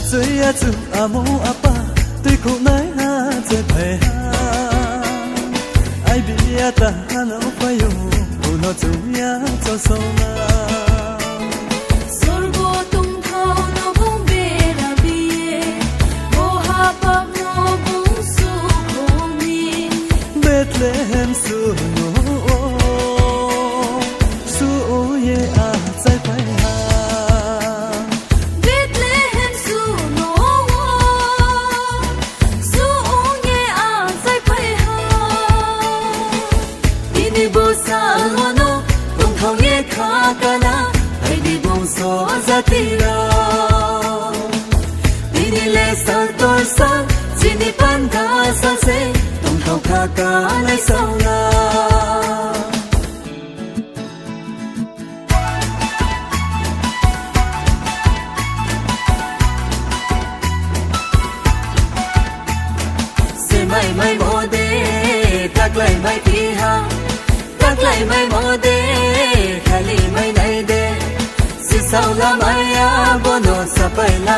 最爱做阿母阿爸对苦奈何在陪哈爱比亚达那快哟不能走呀走走啦Bethlehem suno su ye a zai pai ha Bethlehem suno su ye a zai pai ha Ini bosa no tong thong ye kha kana ai di bong so za ti ra Ini le sa to sa sini pan da sa se Tong kha ka lai sau la Se mai mo de tak lai mai thi ha tak lai mai mo de khali mai nai de si sau la mai ya bono sa pai la